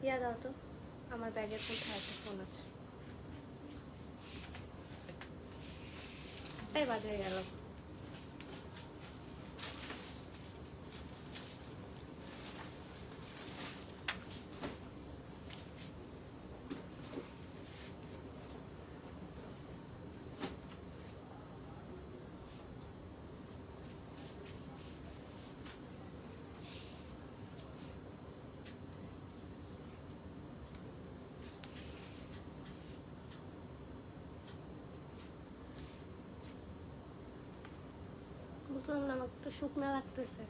ইয়া দাও তো, আমার ব্যাগের মধ্যে একটা ফোন আছে, তাই বাজে গেল। বুঝলাম না, আমাকে একটু শুকনা লাগতেছে।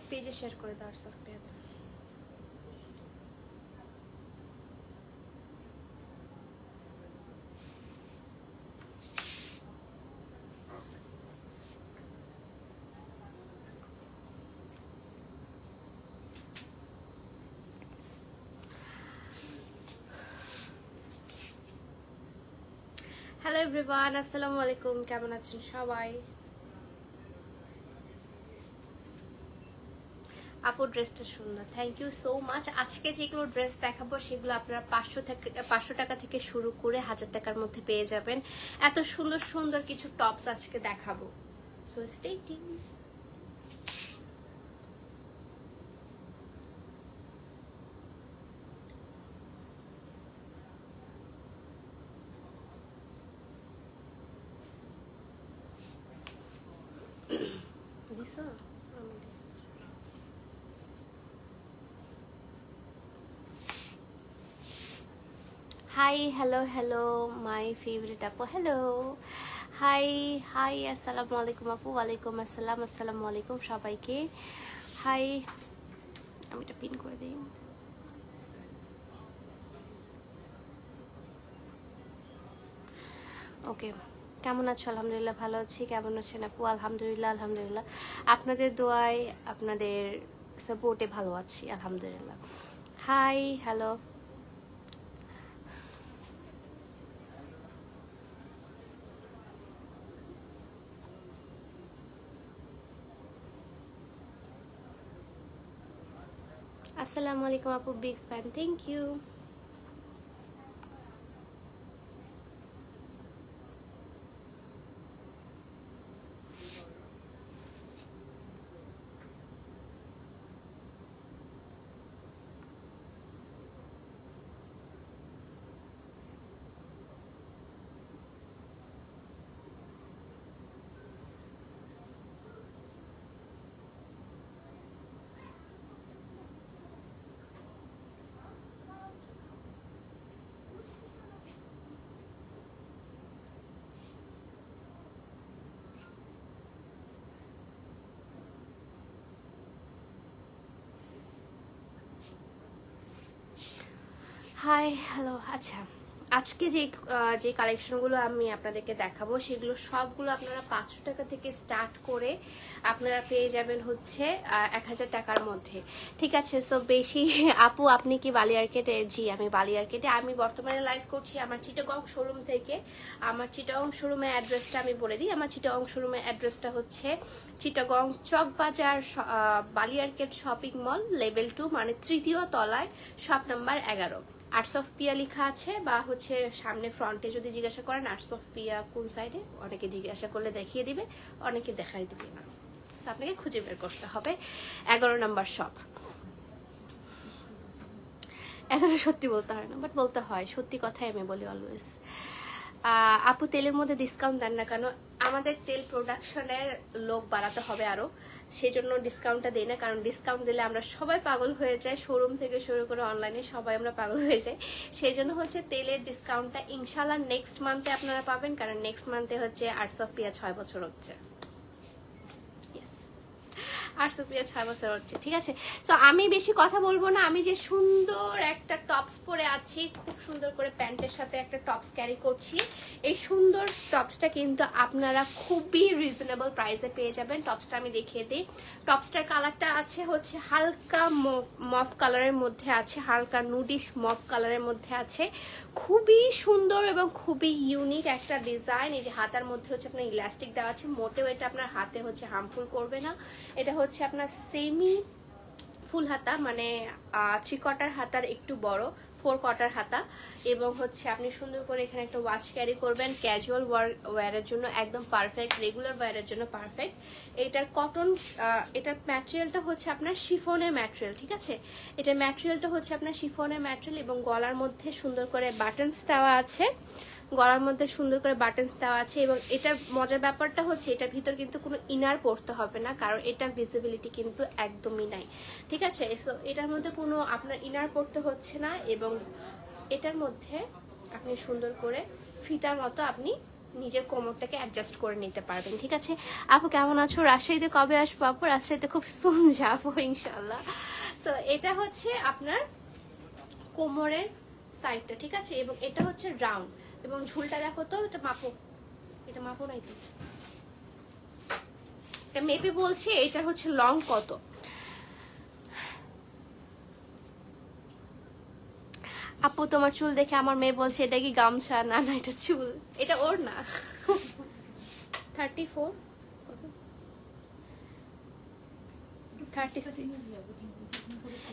পেজে শেয়ার করে দাও সফটওয়্যার। হ্যালো এভরিওয়ান, আসসালামু আলাইকুম, কেমন আছেন সবাই? আপু ড্রেসটা সুন্দর, থ্যাংক ইউ সো মাচ। আজকে যেগুলো ড্রেস দেখাবো সেগুলো আপনারা 500 টাকা থেকে শুরু করে 1000 টাকার মধ্যে পেয়ে যাবেন। এত সুন্দর সুন্দর কিছু টপস আজকে দেখাবো, so stay tuned. Hi, hello hello my favourite আপু, হ্যালো হাই হাই, আসসালামু আলাইকুম আপু। ওয়ালাইকুম আসসালাম, আসসালামু আলাইকুম সবাইকে, হাই। আমি এটা পিন করে দিই। ওকে, কেমন আছো? আলহামদুলিল্লাহ ভালো আছি। কেমন আছেন আপু? আলহামদুলিল্লাহ আলহামদুলিল্লাহ, আপনাদের দোয়ায় আপনাদের সাপোর্টে ভালো আছি আলহামদুলিল্লাহ। হাই হ্যালো, আসসালামু আলাইকুম আপু, big fan, thank you. Hi hello, আচ্ছা আজকে যে কালেকশনগুলো আমি আপনাদেরকে দেখাবো সেগুলো সবগুলো আপনারা 500 টাকা থেকে স্টার্ট করে আপনারা পেয়ে যাবেন হচ্ছে 1000 টাকার মধ্যে, ঠিক আছে? সো বেশি আপু আপনি কি বালিয়ারকেটে? জি আমি বালিয়ারকেটে, আমি বর্তমানে লাইভ করছি আমার চিটাগং শোরুম থেকে। আমার চিটাগং শোরুমের অ্যাড্রেসটা আমি বলে দিই। আমার চিটাগং শোরুমের অ্যাড্রেসটা হচ্ছে চিটাগং চকবাজার বালিয়ারকেট শপিং মল লেভেল 2, মানে 3য় তলায়, shop number 11। Arts of Piya লেখা আছে, বা হচ্ছে সামনে ফ্রন্টে যদি জিজ্ঞাসা করেন আর্টস অফ পিয়া কোন সাইডে, অনেকে জিজ্ঞাসা করলে দেখিয়ে দিবে, অনেকে দেখাই দিবে না, আপনাকে খুঁজে বের করতে হবে। 11 নম্বর শপ। এতটা সত্যি বলতে হয় না, বাট বলতে হয়, সত্যি কথাই আমি বলি অলওয়েজ। আপু তেলের মধ্যে ডিসকাউন্ট দেন না কেন? আমাদের তেল প্রোডাকশনের লোক বাড়াতে হবে আরো, সেই জন্য ডিসকাউন্টটা দেই না, কারণ ডিসকাউন্ট দিলে আমরা সবাই পাগল হয়ে যাই, শোরুম থেকে শুরু করে অনলাইনে সবাই আমরা পাগল হয়ে যাই। সেই জন্য হচ্ছে তেলের ডিসকাউন্টটা ইনশাল্লাহ নেক্সট মান্থে আপনারা পাবেন, কারণ নেক্সট মান্থে হচ্ছে আর্টস অফ পিয়া 6 বছর হচ্ছে। আর সুপ্রিয়া 6 বছর হচ্ছে, ঠিক আছে। তো আমি বেশি কথা বলবো না, আমি যে সুন্দর একটা টপস পরে আছি, খুব সুন্দর করে প্যান্টের সাথে একটা টপস ক্যারি করছি। এই সুন্দর টপসটা কিন্তু আপনারা খুবই রিজনেবল প্রাইসে পেয়ে যাবেন। টপসটা আমি দেখিয়ে দিই। টপসটার কালারটা আছে হচ্ছে হালকা মফ কালারের মধ্যে আছে, হালকা নুডিশ মফ কালারের মধ্যে আছে। খুবই সুন্দর এবং খুবই ইউনিক একটা ডিজাইন। এই যে হাতার মধ্যে হচ্ছে আপনার ইলাস্টিক দেওয়া আছে, মোটেও এটা আপনার হাতে হচ্ছে হার্মফুল করবে না। এটা হচ্ছে আপনার সেমি ফুল হাতা, মানে 3 কোয়ার্টার হাতার একটু বড়, 4 কোয়ার্টার হাতা। এবং হচ্ছে আপনি সুন্দর করে এখানে একটা ওয়াচ ক্যারি করবেন, ক্যাজুয়াল ওয়্যারের জন্য একদম পারফেক্ট, রেগুলার ওয়্যারের জন্য পারফেক্ট। এটার কটন, এটার ম্যাটেরিয়ালটা হচ্ছে আপনার শিফনের ম্যাটেরিয়াল, ঠিক আছে। এটার ম্যাটেরিয়ালটা হচ্ছে আপনার শিফনের ম্যাটেরিয়াল এবং গলার মধ্যে সুন্দর করে বাটনস দেওয়া আছে, গলার মধ্যে সুন্দর করে বাটনস দেওয়া আছে। এবং এটার মজার ব্যাপারটা হচ্ছে এটার ভিতর কিন্তু কোনো ইনার পরতে হবে না, কারণ এটা ভিজিবিলিটি কিন্তু একদমই নাই, ঠিক আছে। সো এটার মধ্যে কোনো আপনার ইনার পরতে হচ্ছে না। এবং এটার মধ্যে আপনি সুন্দর করে ফিতার মতো আপনি নিজের কোমরটাকে অ্যাডজাস্ট করে নিতে পারবেন, ঠিক আছে। আপু কেমন আছো? রাজশাহীতে কবে আসবো আপু? রাজশাহীতে খুব সুন যাবো ইনশাল্লাহ। সো এটা হচ্ছে আপনার কোমরের সাইডটা, ঠিক আছে। এবং এটা হচ্ছে রাউন্ড, এবং ঝুলটা দেখো তো, এটা মাপো, এটা মাপো নাই তো, এটা মেপে বলছি এটা হচ্ছে লং কত। আপু তোমার চুল দেখে আমার মেয়ে বলছে এটা কি গামছা? না না, এটা চুল, এটা ওর না। 34 36,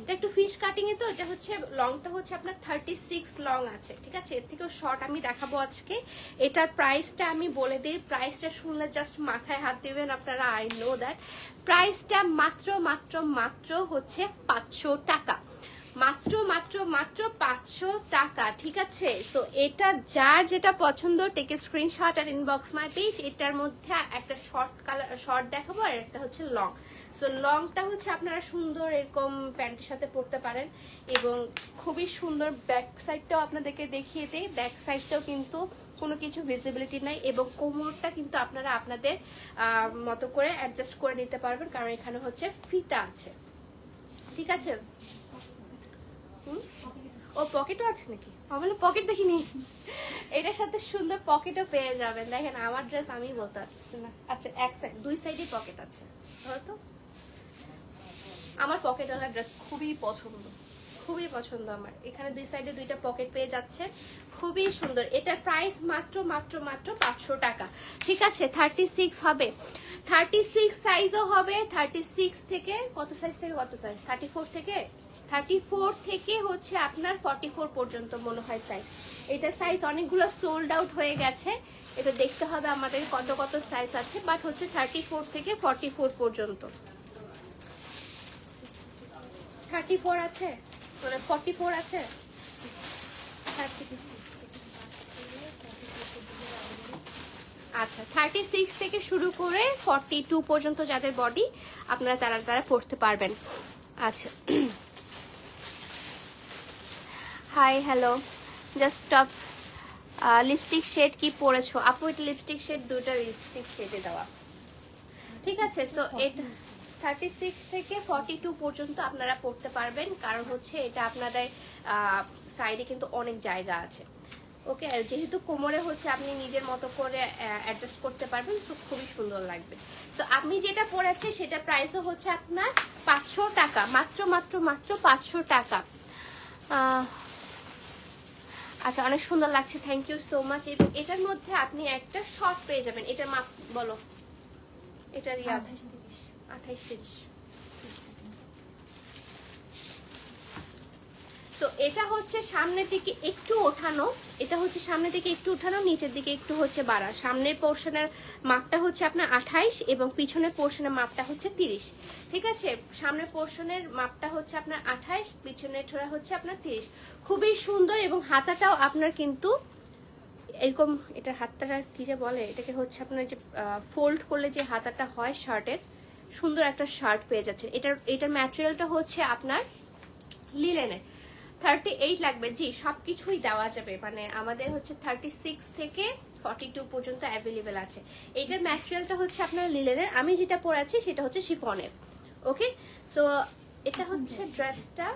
এটা একটু ফিশ কাটিং এ, তো এটা হচ্ছে লংটা হচ্ছে আপনার 36 লং আছে, ঠিক আছে। এর থেকেও শর্ট আমি দেখাবো আজকে। এটার প্রাইসটা আমি বলে দিই, প্রাইসটা শুনলে জাস্ট মাথায় হাত দিবেন আপনারা, আই নো দ্যাট। প্রাইসটা মাত্র মাত্র মাত্র হচ্ছে 500 টাকা, মাত্র মাত্র মাত্র 500 টাকা, ঠিক আছে। সো এটা যার যেটা পছন্দ টেক এ স্ক্রিনশট আর ইনবক্স মাই পেজ। এটার মধ্যে একটা শর্ট কালার শর্ট দেখাবো, আর একটা হচ্ছে লং। সো লংটা হচ্ছে আপনারা সুন্দর এরকম প্যান্টের সাথে পরতে পারেন, এবং খুবই সুন্দর। ব্যাক সাইডটাও আপনাদেরকে দেখিয়ে দেই, ব্যাক সাইডটাও কিন্তু কোনো কিছু ভিজিবিলিটি নাই, এবং কোমরটা কিন্তু আপনারা আপনাদের মতো করে অ্যাডজাস্ট করে নিতে পারবেন, কারণ এখানে হচ্ছে ফিতা আছে, ঠিক আছে। ও পকেটও আছে নাকি? আমার পকেট দেখিনি। এটার সাথে সুন্দর পকেটও পেয়ে যাবেন। দেখেন আমার ড্রেস আমি বলতে পারছি না। আচ্ছা এক সাইড, দুই সাইডে পকেট আছে, ধরো আমার পকেটওয়ালা ড্রেস খুবই পছন্দ, খুবই পছন্দ আমার। এখানে দুই সাইডে দুইটা পকেট পেয়ে যাচ্ছে, খুবই সুন্দর। এটার প্রাইস মাত্র মাত্র মাত্র 500 টাকা, ঠিক আছে। 36 হবে, 36 সাইজও হবে। 36 থেকে কত সাইজ থেকে কত সাইজ? 34 থেকে হচ্ছে আপনার 44 পর্যন্ত মনে হয় সাইজ। এটা সাইজ অনেকগুলো সোল্ড আউট হয়ে গেছে, এটা দেখতে হবে আমাদের কত কত সাইজ আছে। বাট হচ্ছে 34 থেকে 44 পর্যন্ত। 34 আছে, মানে 44 আছে। আচ্ছা 36 থেকে শুরু করে 42 পর্যন্ত যাদের বডি, আপনারা তারা পড়তে পারবেন। আচ্ছা hi hello, just top lipstick shade কি পরেছো আপু? এটা লিপস্টিক শেড, দুটো লিপস্টিক শেডে দেওয়া, ঠিক আছে। সো এটা 36 থেকে 42 পর্যন্ত আপনারা পড়তে পারবেন, কারণ হচ্ছে এটা আপনাদের সাইডে কিন্তু অনেক জায়গা আছে, ওকে। আর যেহেতু কোমরে হচ্ছে আপনি নিজের মতো করে অ্যাডজাস্ট করতে পারবেন, সো খুবই সুন্দর লাগবে। সো আমি যেটা পরেছি সেটা প্রাইসও হচ্ছে আপনার 500 টাকা, মাত্র মাত্র মাত্র 500 টাকা। আচ্ছা অনেক সুন্দর লাগছে, থ্যাংক ইউ সো মাচ। এবং এটার মধ্যে আপনি একটা শর্ট পেয়ে যাবেন। এটার মাপ বলো, এটার 28 30। সো এটা হচ্ছে সামনের দিকে একটু ওঠানো, এটা হচ্ছে সামনে থেকে একটু উঠানো, নিচের দিকে একটু হচ্ছে বাড়া। সামনের পোর্শনের মাপটা হচ্ছে আপনার 28 এবং পিছনের পোর্শনের মাপটা হচ্ছে 30, ঠিক আছে। সামনের পোর্শনের মাপটা হচ্ছে আপনার 28, পিছনের ঠোরা হচ্ছে আপনার 30। খুবই সুন্দর। এবং হাতাটাও আপনার কিন্তু এরকম, এটার হাতটা কি যে বলে এটাকে, হচ্ছে আপনার যে ফোল্ড করলে যে হাতাটা হয় শার্টের, সুন্দর একটা শার্ট পেয়ে যাচ্ছেন। এটার ম্যাটেরিয়ালটা হচ্ছে আপনার লিলেনের। 38 লাগবে, জি সবকিছুই দেওয়া যাবে, মানে আমাদের হচ্ছে 36 থেকে 42 পর্যন্ত অ্যাভেলেবেল আছে। এটার ম্যাটেরিয়ালটা হচ্ছে আপনার লিলেনের, আমি যেটা পরে আছি সেটা হচ্ছে শিফনের, ওকে, সো এটা হচ্ছে ড্রেসটা।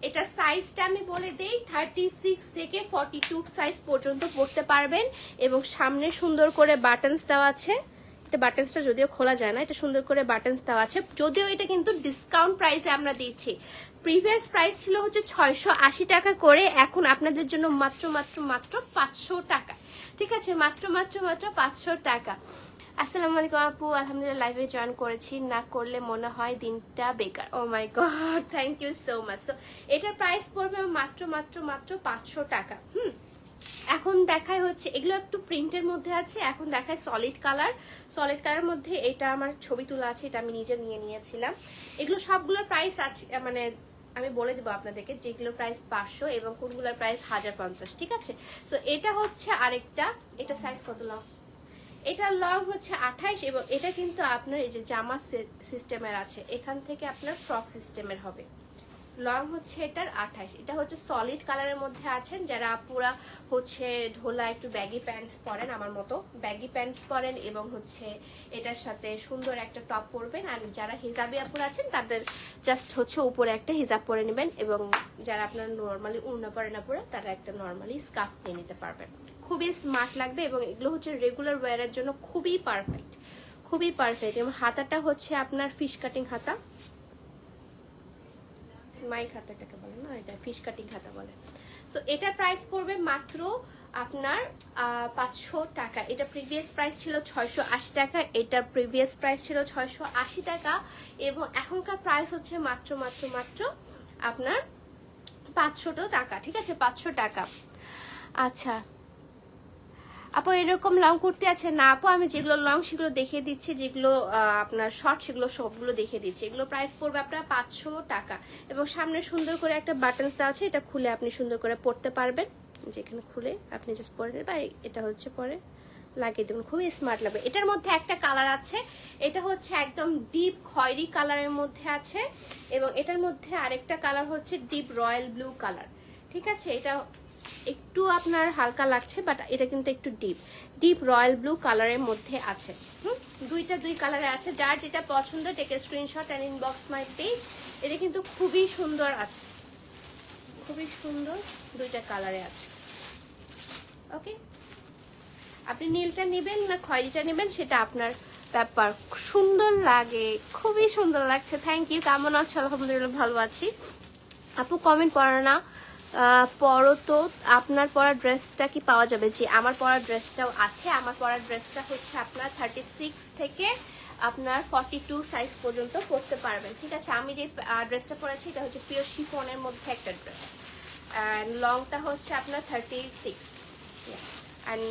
এটা সাইজটা আমি বলে দেই, 36 থেকে 42 সাইজ পর্যন্ত পরতে পারবেন। এবং সামনে সুন্দর করে বাটনস দেওয়া আছে। এটা বাটনসটা যদিও খোলা যায় না, এটা সুন্দর করে বাটনস দেওয়া আছে। যদিও এটা কিন্তু ডিসকাউন্ট প্রাইসে আমরা দিচ্ছি। প্রিভিয়াস প্রাইস ছিল হচ্ছে 680 টাকা করে, এখন আপনাদের জন্য মাত্র মাত্র মাত্র 500 টাকা। ঠিক আছে, মাত্র মাত্র মাত্র 500 টাকা। আসসালামু আলাইকুম আপু, আলহামদুলিল্লাহ লাইভে জয়েন করেছি, না করলে মনে হয় দিনটা বেকার। Oh my god, thank you so much. So এটার প্রাইস পড়বে মাত্র মাত্র মাত্র 500 টাকা। এখন দেখায় হচ্ছে এগুলো একটু প্রিন্টের মধ্যে আছে, এখন দেখায় সলিড কালার। সলিড কালার মধ্যে এটা আমার ছবি তোলা আছে, এটা আমি নিজে নিয়ে নিয়েছিলাম। এগুলো সবগুলোর প্রাইস আছে, মানে আমি বলে দেবো আপনাদেরকে যেগুলোর প্রাইস 500 এবং কোনগুলোর প্রাইস 1050। ঠিক আছে, সো এটা হচ্ছে আরেকটা। এটা সাইজ কত লং? এটা লং হচ্ছে 28 এবং এটা কিন্তু আপনার এই যে জামা সিস্টেমের আছে, এখান থেকে আপনার ফ্রক সিস্টেমের হবে। লং হচ্ছে এটার 28। এটা হচ্ছে সলিড কালারের মধ্যে আছেন যারা পুরা হচ্ছে ঢোলা একটু ব্যাগি প্যান্টস পরেন, আমার মতো ব্যাগি প্যান্টস পরেন এবং হচ্ছে এটার সাথে সুন্দর একটা টপ পরবেন। আর যারা হিজাবি আপুরা আছেন তাদের জাস্ট হচ্ছে উপরে একটা হিজাব পরে নেবেন, এবং যারা আপনার নর্মালি উড়না পরে না পরে তারা একটা নর্মালি স্কার্ফ নিয়ে নিতে পারবেন। খুবই স্মার্ট লাগবে এবং এগুলো হচ্ছে রেগুলার ওয়্যারের জন্য খুবই পারফেক্ট, খুবই পারফেক্ট। এবং হাতাটা হচ্ছে আপনার ফিশ কাটিং হাতা, মাইক হাতাটাকে বলে না, এটা ফিশ কাটিং হাতা বলে। সো এটার প্রাইস পড়বে মাত্র আপনার 500 টাকা। এটা প্রিভিয়াস প্রাইস ছিল 680 টাকা, এটার প্রিভিয়াস প্রাইস ছিল 680 টাকা এবং এখনকার প্রাইস হচ্ছে মাত্র মাত্র মাত্র আপনার 500 টাকা। ঠিক আছে, 500 টাকা। আচ্ছা আপু এরকম লং কুর্তি আছে না? আপু আমি যেগুলো লং সেগুলো দেখিয়ে দিচ্ছি, যেগুলো আপনার শর্ট সেগুলো সবগুলো দেখিয়ে দিচ্ছি। এগুলো প্রাইস পড়বে আপনার 500 টাকা এবং সামনে সুন্দর করে একটা বাটনস দেওয়া আছে, এটা খুলে আপনি সুন্দর করে পরতে পারবেন। যেখানে খুলে আপনি জাস্ট পরে দেবেন, এটা হচ্ছে পরে লাগিয়ে দেবেন, খুবই স্মার্ট লাগবে। এটার মধ্যে একটা কালার আছে, এটা হচ্ছে একদম ডিপ খয়েরি কালারের মধ্যে আছে এবং এটার মধ্যে আরেকটা কালার হচ্ছে ডিপ রয়্যাল ব্লু কালার। ঠিক আছে, এটা একটু আপনার হালকা লাগছে বাট এটা কিন্তু একটু ডিপ রয়্যাল ব্লু কালারের মধ্যে আছে। দুই কালারে আছে, যার যেটা পছন্দ take a screenshot and inbox my page. এটা কিন্তু খুবই সুন্দর আছে, খুবই সুন্দর, দুইটা কালারে আছে। ওকে, আপনি নীলটা নেবেন না খয়েরিটা নেবেন সেটা আপনার ব্যাপার। সুন্দর লাগে, খুবই সুন্দর লাগছে। Thank you. কেমন আছো? আলহামদুলিল্লাহ ভালো আছি। আপু কমেন্ট পড়ো না, পরো তো। আপনার পরা ড্রেসটা কি পাওয়া যাবে? জি, আমার পরা ড্রেসটাও আছে। আমার পরা ড্রেসটা হচ্ছে আপনার 36 থেকে আপনার 42 সাইজ পর্যন্ত পরতে পারবেন। ঠিক আছে, আমি যে ড্রেসটা পরেছি এটা হচ্ছে পিওর শিফনের মধ্যে একটা ড্রেস, অ্যান্ড লংটা হচ্ছে আপনার 36। অ্যান্ড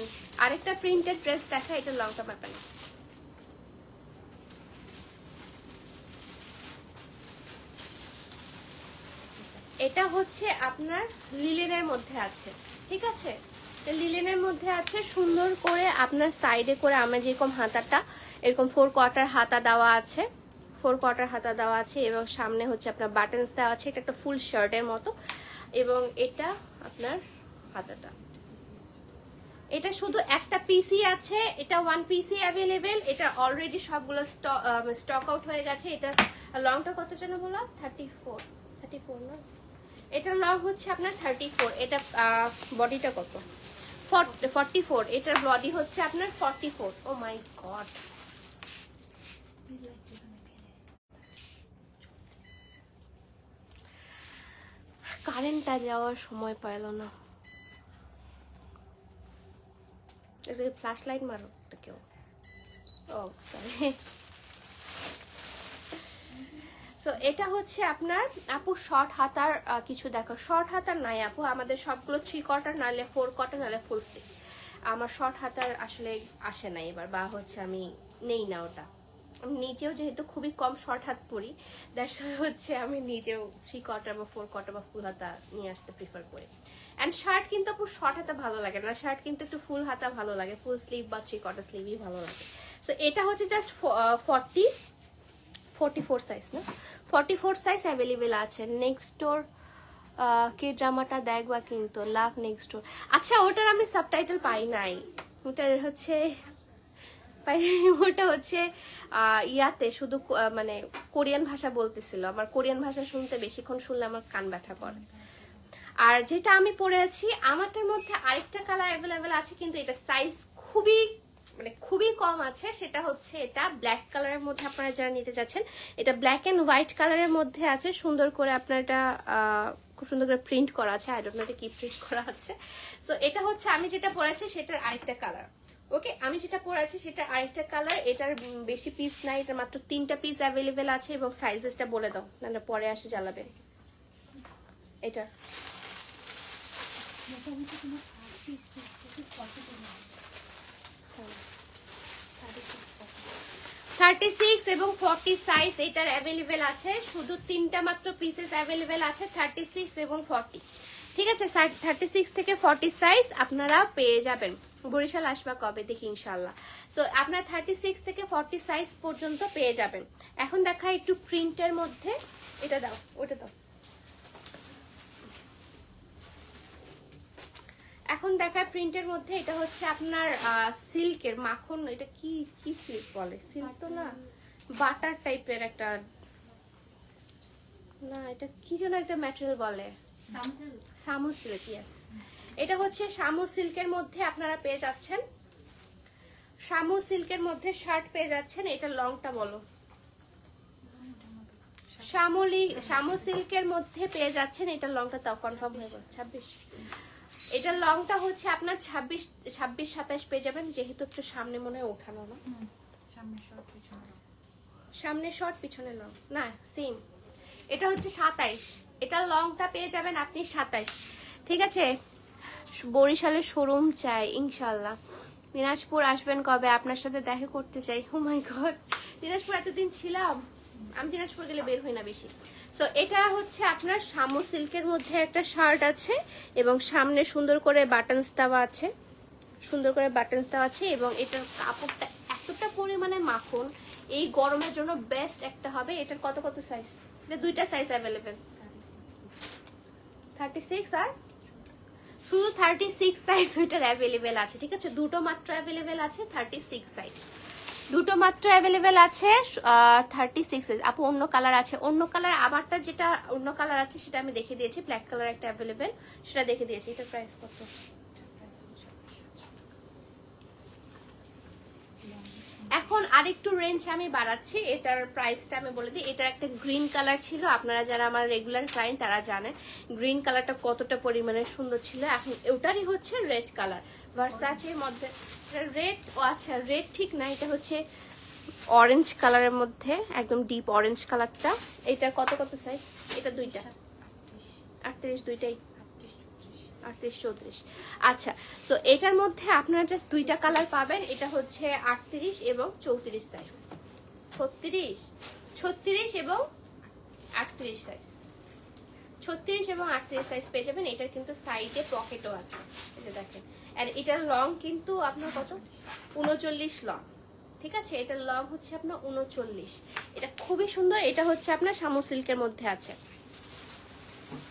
আরেকটা প্রিন্টেড ড্রেস দেখা, এটা লংটা ব্যাপার না। এটা হচ্ছে আপনার লিলেনের মধ্যে আছে। ঠিক আছে, লিলেনের মধ্যে আছে, সুন্দর করে আপনার সাইডে করে আমরা যেরকম হাতাটা এরকম 4 কোয়ার্টার হাতা দেওয়া আছে, 4 কোয়ার্টার হাতা দেওয়া আছে এবং সামনে হচ্ছে আপনার বাটনস দেওয়া আছে। এটা একটা ফুল শার্টের মতো এবং এটা আপনার হাতাটা, এটা শুধু একটা পিসই আছে, এটা 1 পিসই অ্যাভেলেবেল। এটা অলরেডি সবগুলো স্টক আউট হয়ে গেছে। এটা লংটা কত যেন বললাম, 34 না, এটার লং হচ্ছে আপনার 34। এটা বডিটা কত, 44। এটার বডি হচ্ছে আপনার 44। ও মাই গড, কারেন্টটা যাওয়ার সময় পাইল না। এটা ফ্ল্যাশ লাইট মারো তো কেউ। ও সরি। সো এটা হচ্ছে আপনার আপু শর্ট হাতার কিছু দেখো। শর্ট হাতার নাই আপু, আমাদের সবগুলো 3 কোয়ার্টার নাহলে 4 কোয়ার্টার নাহলে ফুল স্লিভ। আমার শর্ট হাতার আসলে আসে না এবার, বা হচ্ছে আমি নেই না ওটা। আমি নিজেও যেহেতু খুবই কম শর্ট হাত পরি, দ্যাটস হচ্ছে আমি নিজেও 3 কোয়ার্টার বা 4 কোয়ার্টার বা ফুল হাতা নিয়ে আসতে প্রিফার করি। অ্যান্ড শার্ট কিন্তু আপু শর্ট হাতা ভালো লাগে না, শার্ট কিন্তু একটু ফুল হাতা ভালো লাগে, ফুল স্লিভ বা 3 কোয়ার্টার স্লিভই ভালো লাগে। সো এটা হচ্ছে জাস্ট 44 সাইজ না, 44 সাইজ অ্যাভেলেবেল আছে। নেক্সট ডোর কি ড্রামাটা দেখবা কিন্তু, লাভ নেক্সট ডোর। আচ্ছা ওটার আমি সাবটাইটেল পাই নাই, ওটার হচ্ছে ওটা হচ্ছে ইয়াতে শুধু মানে কোরিয়ান ভাষা বলতেছিল, আমার কোরিয়ান ভাষা শুনতে বেশিক্ষণ শুনলে আমার কান ব্যথা করে। আর যেটা আমি পরে আছি আমারটার মধ্যে আরেকটা কালার অ্যাভেলেবেল আছে, কিন্তু এটা সাইজ খুবই কম আছে। সেটা হচ্ছে এটা ব্ল্যাক কালারের মধ্যে, আপনারা যারা নিতে যাচ্ছেন এটা ব্ল্যাক এন্ড হোয়াইট কালারের মধ্যে আছে। সুন্দর করে আপনার এটা খুব সুন্দর করে প্রিন্ট করা আছে, আই ডোন্ট নো এটা কি প্রিন্ট করা আছে। সো এটা হচ্ছে আমি যেটা পরেছি সেটার আরেকটা কালার। ওকে, আমি যেটা পরেছি সেটার আরেকটা কালার। এটার বেশি পিস নাই, এটা মাত্র 3টা পিস অ্যাভেলেবেল আছে এবং সাইজেসটা বলে দাও, নাহলে পরে আসে জ্বালাবে। এটা 36 এবং 40 সাইজ এটার অ্যাভেলেবেল আছে। শুধু 3টা মাত্র পিসেস অ্যাভেলেবেল আছে, 36 এবং 40। ঠিক আছে, 36 থেকে 40 সাইজ আপনারা পেয়ে যাবেন। বরিশাল আসবা কবে দেখি ইনশাল্লাহ। সো আপনার 36 থেকে 40 সাইজ পর্যন্ত পেয়ে যাবেন। এখন দেখা একটু প্রিন্টের মধ্যে, এটা দাও, ওটা দাও। এখন দেখা প্রিন্টের মধ্যে, এটা হচ্ছে আপনার সিল্কের মাখন, এটা কি কি সিল্ক বলে, সিল্ক তো না, বাটার টাইপের একটা, না এটা কি যেন একটা ম্যাটেরিয়াল বলে, শামু সিল্ক। ইয়েস, এটা হচ্ছে শামু সিল্কের মধ্যে আপনারা পেয়ে যাচ্ছেন। শামু সিল্কের মধ্যে শার্ট পেয়ে যাচ্ছেন। এটা লংটা বলো। শামু সিল্কের মধ্যে পেয়ে যাচ্ছেন। এটা লংটা তাও কনফার্ম হয়ে গেল 26। এটা লংটা হচ্ছে আপনার 26-27 পেয়ে যাবেন, যেহেতু একটু সামনে মনে হয় ওঠানো না, সামনে শর্ট পিছনে লং না সেম। এটা হচ্ছে 27, এটা লংটা পেয়ে যাবেন আপনি 27। ঠিক আছে, বরিশালের শোরুম চাই ইনশাল্লাহ। দিনাজপুর আসবেন কবে? আপনার সাথে দেখা করতে চাই। ও মাই গড, দিনাজপুর এতদিন ছিলাম, আমি দিনাজপুর গেলে বের হই না বেশি। সো এটা হচ্ছে আপনার শামু সিল্কের মধ্যে একটা শার্ট আছে এবং সামনে সুন্দর করে বাটনস দেওয়া আছে, সুন্দর করে বাটনস দেওয়া আছে। এবং এটার কাপড়টা এতটা পরিমাণে মাখন, এই গরমের জন্য বেস্ট একটা হবে। এটার কত কত সাইজ? এটা 2টা সাইজ অ্যাভেলেবেল, 36 আর শুধু 36 সাইজ ওইটার অ্যাভেলেবেল আছে। ঠিক আছে, দুটো মাত্র অ্যাভেলেবেল আছে, 36 সাইজ দুটো মাত্র অ্যাভেলেবেল আছে, 36 সাইজ। আপু অন্য কালার আছে? অন্য কালার আমারটা যেটা অন্য কালার আছে সেটা আমি দেখে দিয়েছি, ব্ল্যাক কালার একটা অ্যাভেলেবেল, সেটা দেখে দিয়েছি। এটার প্রাইস কত? এখন আরেকটু রেঞ্জ আমি বাড়াচ্ছি, এটার প্রাইসটা আমি বলে দিই। এটার একটা গ্রিন কালার ছিল, আপনারা যারা আমার রেগুলার ক্লায়েন্ট তারা জানেন গ্রিন কালারটা কতটা পরিমাণে সুন্দর ছিল। এখন ওটারই হচ্ছে রেড কালার, ভার্সাচের মধ্যে রেড। ও আচ্ছা, রেড ঠিক না, এটা হচ্ছে অরেঞ্জ কালারের মধ্যে, একদম ডিপ অরেঞ্জ কালারটা। এটার কত কত সাইজ? এটা 2টা 38, দুইটাই 38-34। আচ্ছা, সো এটার মধ্যে আপনারা জাস্ট 2টা কালার পাবেন। এটা হচ্ছে 38 এবং 34 সাইজ, 36 এবং 38 সাইজ, 36 এবং 38 সাইজ পেয়ে যাবেন। এটার কিন্তু সাইডে পকেটও আছে, এটা দেখেন। আর এটার লং কিন্তু আপনার কত? 39 লং। ঠিক আছে, এটার লং হচ্ছে আপনার 39। এটা খুবই সুন্দর। এটা হচ্ছে আপনার শামু সিল্কের মধ্যে আছে,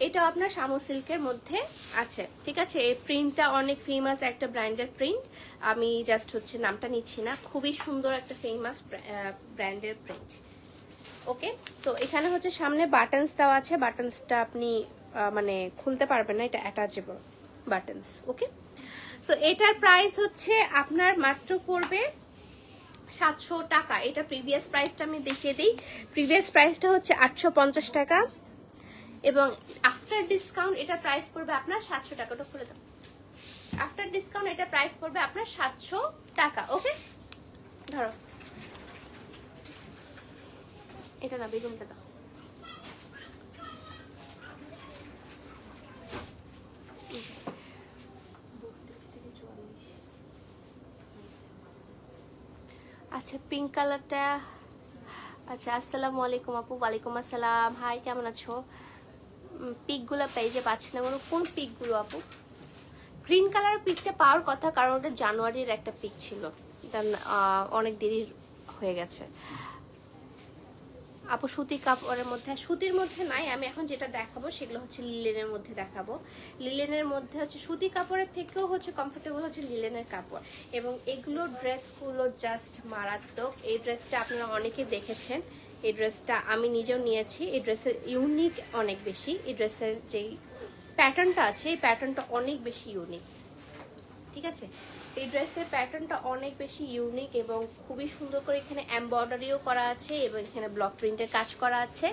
এটা আপনার শামু সিল্কের মধ্যে আছে। ঠিক আছে, এই প্রিন্টটা অনেক ফেমাস একটা ব্র্যান্ডের প্রিন্ট, আমি জাস্ট হচ্ছে নামটা নিচ্ছি না, খুবই সুন্দর একটা ফেমাস ব্র্যান্ডের প্রিন্ট। ওকে, সো এখানে হচ্ছে সামনে বাটনস দেওয়া আছে, বাটনসটা আপনি মানে খুলতে পারবেন না, এটা অ্যাটাচেবল বাটনস। ওকে, সো এটার প্রাইস হচ্ছে আপনার মাত্র পড়বে 700 টাকা। এটা প্রিভিয়াস প্রাইসটা আমি দেখিয়ে দিই, প্রিভিয়াস প্রাইসটা হচ্ছে 850 টাকা এবং আফটার ডিসকাউন্ট এটা প্রাইস পড়বে আপনার 700 টাকা। ওটা খুলে দাও। আফটার ডিসকাউন্ট এটা প্রাইস পড়বে আপনার 700 টাকা। ওকে, ধরো এটা না, বেগুনটা দাও। আচ্ছা, পিঙ্ক কালারটা। আচ্ছা, আসসালামু আলাইকুম আপু। ওয়ালাইকুম আসসালাম। হাই, কেমন আছো? পিকগুলো পেজে পাচ্ছি না, কোন পিকগুলো আপু? গ্রিন কালার পিকটা পাওয়ার কথা, কারণ ওটা জানুয়ারির একটা পিক ছিল, এটা অনেক দেরি হয়ে গেছে। আপু সুতির কাপড়ের মধ্যে, সুতির মধ্যে নাই, আমি এখন যেটা দেখাবো সেগুলো হচ্ছে লিলেনের মধ্যে দেখাবো। লিলেনের মধ্যে হচ্ছে সুতি কাপড়ের থেকেও হচ্ছে কমফোর্টেবল হচ্ছে লিলেনের কাপড়, এবং এগুলো ড্রেসগুলো জাস্ট মারাত্মক। এই ড্রেসটা আপনারা অনেকে দেখেছেন, এই ড্রেসটা আমি নিজেও নিয়েছি। এই ড্রেসের ইউনিক অনেক বেশি, এই ড্রেসের যেই প্যাটার্নটা আছে এই প্যাটার্নটা অনেক বেশি ইউনিক, ঠিক আছে। এই ড্রেসের প্যাটার্নটা অনেক বেশি ইউনিক এবং খুবই সুন্দর করে এখানে এমব্রয়ডারিও করা আছে এবং এখানে ব্লক প্রিন্টের কাজ করা আছে।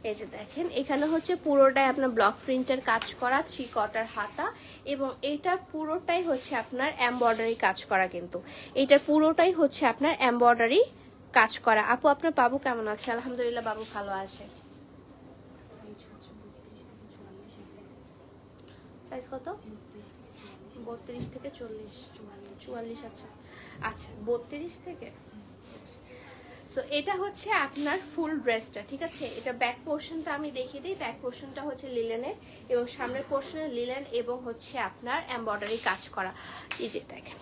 এই যে দেখেন এখানে হচ্ছে পুরোটাই আপনার ব্লক প্রিন্টের কাজ করা, 3 কোয়ার্টার হাতা, এবং এইটার পুরোটাই হচ্ছে আপনার এমব্রয়ডারি কাজ করা। কিন্তু এইটার পুরোটাই হচ্ছে আপনার এমব্রয়ডারি কাজ করা। আপু আপনার বাবু কেমন আছে? আলহামদুলিল্লাহ বাবু ভালো আছে। সাইজ কত? 32 থেকে 44। আচ্ছা আচ্ছা, 32 থেকে। সো এটা হচ্ছে আপনার ফুল ড্রেসটা, ঠিক আছে। এটা ব্যাক পোর্শনটা আমি দেখিয়ে দিই। ব্যাক পোর্শনটা হচ্ছে লিলেনের এবং সামনের পোর্শনে লিলেন এবং হচ্ছে আপনার এমব্রয়ডারি কাজ করা। এই যে দেখেন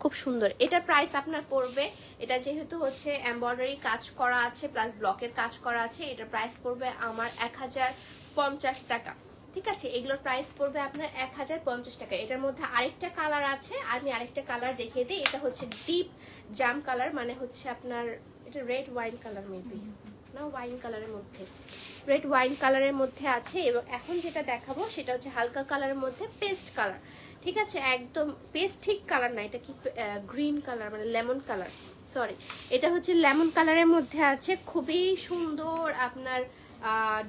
খুব সুন্দর। এটার প্রাইস আপনার পড়বে, এটা যেহেতু হচ্ছে এমব্রয়ডারি কাজ করা আছে প্লাস ব্লকের কাজ করা আছে, এটার প্রাইস পড়বে আমার 1050 টাকা, ঠিক আছে। এগুলোর প্রাইস পড়বে আপনার 1050 টাকা। এটার মধ্যে আরেকটা কালার আছে, আমি আরেকটা কালার দেখিয়ে দিই। এটা হচ্ছে ডিপ জাম কালার, মানে হচ্ছে আপনার এটা রেড ওয়াইন কালার, মেবি না ওয়াইন কালারের মধ্যে, রেড ওয়াইন কালারের মধ্যে আছে। এবং এখন যেটা দেখাবো সেটা হচ্ছে হালকা কালারের মধ্যে পেস্ট কালার, ঠিক আছে। একদম পেস্ট ঠিক কালার না, এটা কি গ্রিন কালার, মানে লেমন কালার, সরি এটা হচ্ছে লেমন কালারের মধ্যে আছে। খুবই সুন্দর আপনার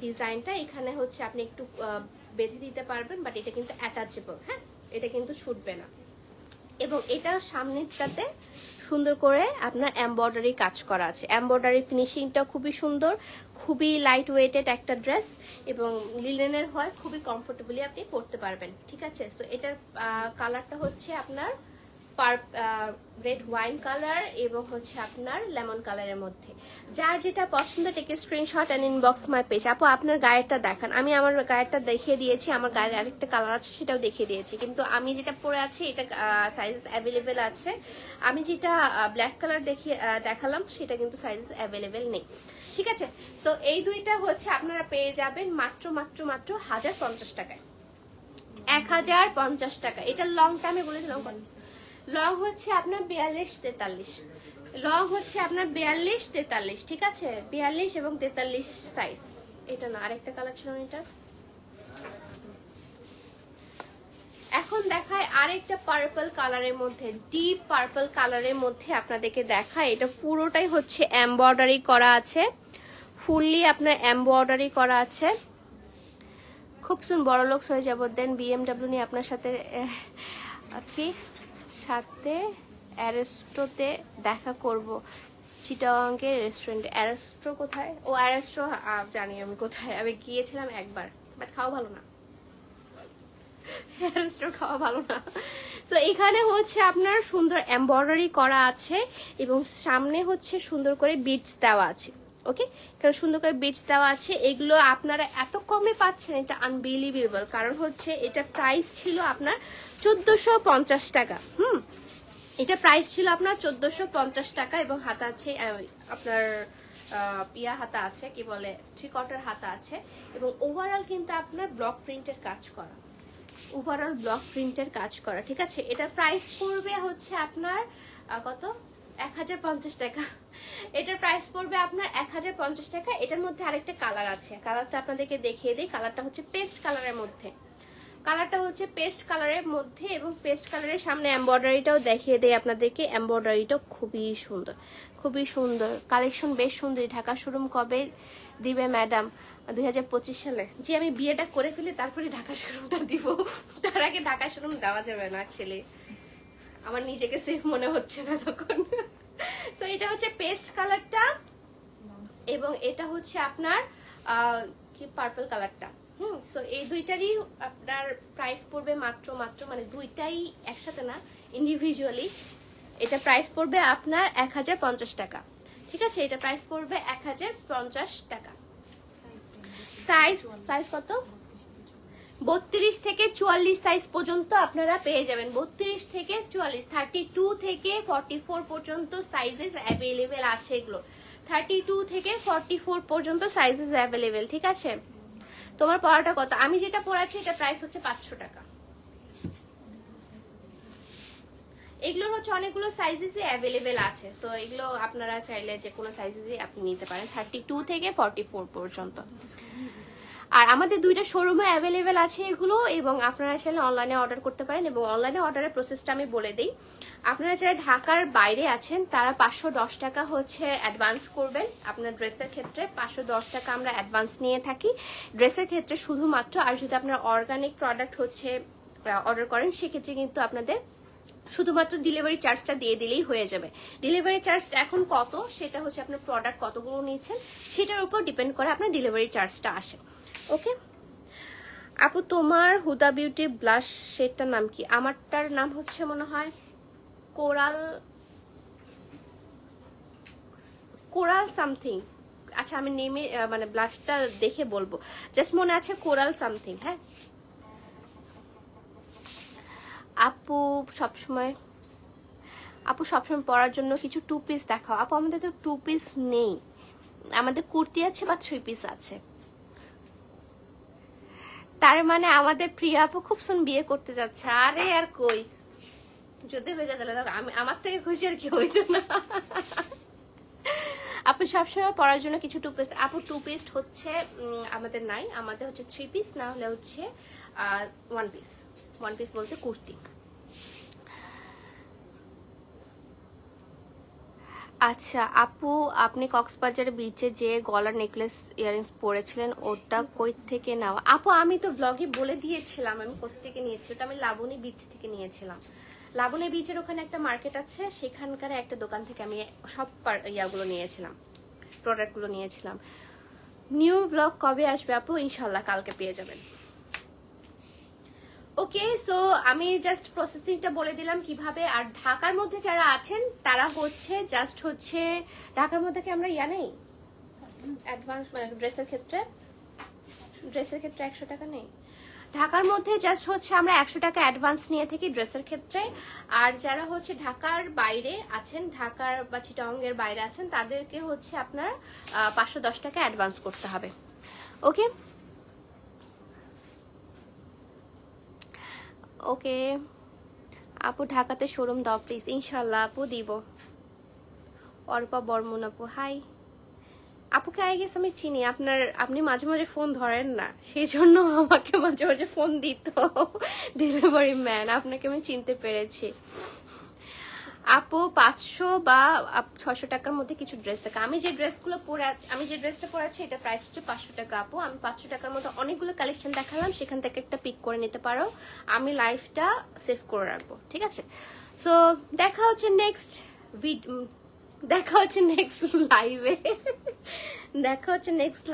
ডিজাইনটা। এখানে হচ্ছে আপনি একটু বেঁধে দিতে পারবেন, বাট এটা কিন্তু অ্যাটাচেবল, হ্যাঁ এটা কিন্তু ছুটবে না। এবং এটা সামনেরটাতে সুন্দর করে আপনার এমব্রয়ডারি কাজ করা আছে। এমব্রয়ডারি ফিনিশিংটা খুবই সুন্দর, খুবই লাইট ওয়েটেড একটা ড্রেস এবং লিলেনের হয়, খুবই কমফোর্টেবলি আপনি পরতে পারবেন, ঠিক আছে। তো এটার কালারটা হচ্ছে আপনার রেড ওয়াইন কালার এবং হচ্ছে আপনার লেমন কালারের মধ্যে। যার যেটা পছন্দ take a screenshot and inbox my page. আপু আপনার গায়েরটা দেখান। আমি আমার গায়েরটা দেখিয়ে দিয়েছি, আমার গায়ের আরেকটা কালার আছে সেটাও দেখিয়ে দিয়েছি, কিন্তু আমি যেটা পরে আছি এটা সাইজ অ্যাভেলেবেল আছে। আমি যেটা ব্ল্যাক কালার দেখালাম সেটা কিন্তু সাইজ অ্যাভেলেবেল নেই, ঠিক আছে। সো এই দুইটা হচ্ছে আপনারা পেয়ে যাবেন মাত্র 1050 টাকায়, 1050 টাকা। এটা লংটা আমি বলে দিলাম, লং হচ্ছে আপনার 42-43, লং হচ্ছে আপনার 42-43, ঠিক আছে। 42 এবং 43 সাইজ। এটা না, আরেকটা কালার ছিল এটা। এখন দেখায় আরেকটা পার্পল কালারের মধ্যে, ডিপ পার্পল কালারের মধ্যে আপনাদেরকে দেখায়। এটা পুরোটাই হচ্ছে এমব্রয়ডারি করা আছে, ফুললি আপনার এমব্রয়ডারি করা আছে। খুব সুন্দর, বড় লোকস হয়ে যাব দেন BMW নিয়ে আপনার সাথে কি সাথে অ্যারেস্ট্রোতে দেখা করব। চিটাগাংয়ের রেস্টুরেন্টে। অ্যারেস্ট্রো কোথায়? ও অ্যারেস্ট্রো জানি আমি কোথায়, আমি গিয়েছিলাম একবার, বাট খাওয়া ভালো না, অ্যারেস্ট্রো খাওয়া ভালো না। সো এখানে হচ্ছে আপনার সুন্দর এমব্রয়ডারি করা আছে এবং সামনে হচ্ছে সুন্দর করে বিটস দেওয়া আছে, ওকে। এখানে সুন্দর করে বিটস দেওয়া আছে। এগুলো আপনারা এত কমে পাচ্ছেন, এটা আনবিলিভেবল। কারণ হচ্ছে এটা প্রাইস ছিল আপনার 1450 টাকা। এটা প্রাইস ছিল আপনার 1450 টাকা এবং হাতা আছে আপনার পিয়া হাতা আছে, কি বলে 3 কোয়ার্টার হাতা আছে এবং ওভারঅল কিন্তু আপনার ব্লক প্রিন্টের কাজ করা, ওভারঅল ব্লক প্রিন্টের কাজ করা, ঠিক আছে। এটার প্রাইস পড়বে হচ্ছে আপনার কত? 1050 টাকা। এটার প্রাইস পড়বে আপনার 1050 টাকা। এটার মধ্যে আরেকটা কালার আছে, কালারটা আপনাদেরকে দেখিয়ে দিই। কালারটা হচ্ছে পেস্ট কালারের মধ্যে, কালারটা হচ্ছে পেস্ট কালারের মধ্যে এবং পেস্ট কালারের সামনে এমব্রয়ডারিটাও দেখিয়ে দেয় আপনাদেরকে। এমব্রয়ডারিটাও খুবই সুন্দর, খুবই সুন্দর কালেকশন, বেশ সুন্দর। ঢাকা শোরুম কবে দিবে ম্যাডাম? 2025 সালে। যে আমি বিয়েটা করে ফেলি তারপরে ঢাকা শোরুমটা দিব, তার আগে ঢাকা শোরুম দেওয়া যাবে না অ্যাকচুয়ালি, আমার নিজেকে সেফ মনে হচ্ছে না তখন। সো এটা হচ্ছে পেস্ট কালারটা এবং এটা হচ্ছে আপনার কি পার্পল কালারটা। সো এই দুইটারই আপনার প্রাইস পড়বে মাত্র মানে দুইটাই একসাথে না, ইন্ডিভিজুয়ালি। এটা প্রাইস পড়বে আপনার 1050 টাকা, ঠিক আছে। এটা প্রাইস পড়বে 1050 টাকা। সাইজ কত? 32 থেকে 44 সাইজ পর্যন্ত আপনারা পেয়ে যাবেন। 32 থেকে 44, 32 থেকে 44 পর্যন্ত সাইজেস অ্যাভেলেবেল আছে। এগুলো 32 থেকে 44 পর্যন্ত সাইজেস অ্যাভেলেবেল, ঠিক আছে? তোমার পড়াটা কত? আমি যেটা পড়াচ্ছি এটা প্রাইস হচ্ছে 500 টাকা। এগুলোর হচ্ছে অনেকগুলো সাইজেসই অ্যাভেলেবেল আছে, সো এগুলো আপনারা চাইলে যে কোনো সাইজেসই আপনি নিতে পারেন 32 থেকে 44 পর্যন্ত। আর আমাদের দুইটা শোরুমে অ্যাভেলেবেল আছে এগুলো, এবং আপনারা চাইলে অনলাইনে অর্ডার করতে পারেন। এবং অনলাইনে অর্ডারের প্রসেসটা আমি বলে দিই। আপনারা যারা ঢাকার বাইরে আছেন তারা 510 টাকা হচ্ছে অ্যাডভান্স করবেন আপনার ড্রেসের ক্ষেত্রে। 510 টাকা আমরা অ্যাডভান্স নিয়ে থাকি ড্রেসের ক্ষেত্রে শুধুমাত্র। আর যদি আপনার অর্গানিক প্রোডাক্ট হচ্ছে অর্ডার করেন সেক্ষেত্রে কিন্তু আপনাদের শুধুমাত্র ডেলিভারি চার্জটা দিয়ে দিলেই হয়ে যাবে। ডেলিভারি চার্জটা এখন কত সেটা হচ্ছে আপনার প্রোডাক্ট কতগুলো নিয়েছেন সেটার উপর ডিপেন্ড করে আপনার ডেলিভারি চার্জটা আসে। ওকে আপু, তোমার হুদা বিউটি ব্লাশ শেডটার নাম কি? আমারটার নাম হচ্ছে মনে হয় কোরাল সামথিং। আচ্ছা আমি নেমে মানে ব্লাশটা দেখে বলবো, জাস্ট মনে আছে কোরাল সামথিং। হ্যাঁ আপু সবসময় পরার জন্য কিছু 2 পিস দেখাও। আপু আমাদের তো 2 পিস নেই, আমাদের কুর্তি আছে বা 3 পিস আছে। তার মানে আমাদের প্রিয়া আপু খুব সুন বিয়ে করতে যাচ্ছে। আরে আর কই, যদি হয়ে যায় তাহলে আমি আমার থেকে খুশি আর কি হইতো না। আপু সবসময় পরার জন্য কিছু 2 পিস। আপু 2 পিস হচ্ছে আমাদের নাই, আমাদের হচ্ছে 3 পিস, না হলে হচ্ছে 1 পিস। 1 পিস বলতে কুর্তি। আচ্ছা আপু, আপনি কক্সবাজার বিচে যে গলার নেকলেস ইয়ারিংস পরেছিলেন ওটা কই থেকে নেওয়া? আপু আমি তো ব্লগে বলে দিয়েছিলাম আমি কোথা থেকে নিয়েছি। ওটা আমি লাবণী বিচ থেকে নিয়েছিলাম। লাবণী বিচের ওখানে একটা মার্কেট আছে, সেখানকার একটা দোকান থেকে আমি সব ইয়াগুলো নিয়েছিলাম, প্রোডাক্টগুলো নিয়েছিলাম। নিউ ব্লগ কবে আসবে আপু? ইনশাল্লাহ কালকে পেয়ে যাবেন। ওকে, সো আমি জাস্ট প্রসেসিংটা বলে দিলাম কিভাবে। আর ঢাকার মধ্যে যারা আছেন তারা হচ্ছে জাস্ট হচ্ছে ঢাকার মধ্যে কি আমরা নেই অ্যাডভান্স, মানে ড্রেসের ক্ষেত্রে 100 টাকা নেই। ঢাকার মধ্যে জাস্ট হচ্ছে আমরা 100 টাকা অ্যাডভান্স নিয়ে থাকি ড্রেসের ক্ষেত্রে। আর যারা হচ্ছে ঢাকার বাইরে আছেন, ঢাকার বা চিটাগংয়ের বাইরে আছেন, তাদেরকে হচ্ছে আপনার 510 টাকা অ্যাডভান্স করতে হবে। ওকে ওকে আপু, ঢাকাতে শোরুম দাও প্লিজ। ইনশাল্লাহ আপু দিব। অর্পা বর্মন আপু হাই। আপুকে আই গেস আমি চিনি, আপনি মাঝে মাঝে ফোন ধরেন না, সেই জন্য আমাকে মাঝে মাঝে ফোন দিত ডেলিভারি ম্যান। আপনাকে আমি চিনতে পেরেছি। আপু 500 বা 600 টাকার মধ্যে কিছু ড্রেস থাকে। আমি যে ড্রেসটা পরে আছি এটা প্রাইস হচ্ছে 500 টাকা। আপু আমি 500 টাকার মধ্যে অনেকগুলো কালেকশন দেখালাম, সেখান থেকে একটা পিক করে নিতে পারো। আমি লাইভটা সেভ করে রাখবো, ঠিক আছে? সো দেখা হচ্ছে নেক্সট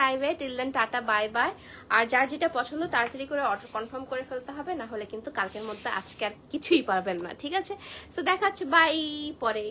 লাইভে। Till then tata, bye bye. আর যার যেটা পছন্দ তাড়াতাড়ি করে অর্ডার কনফার্ম করে ফেলতে হবে, না হলে কিন্তু কালকের মধ্যে আজকে আর কিছুই পারবেন না, ঠিক আছে? সো দেখা হচ্ছে, বাই পরে।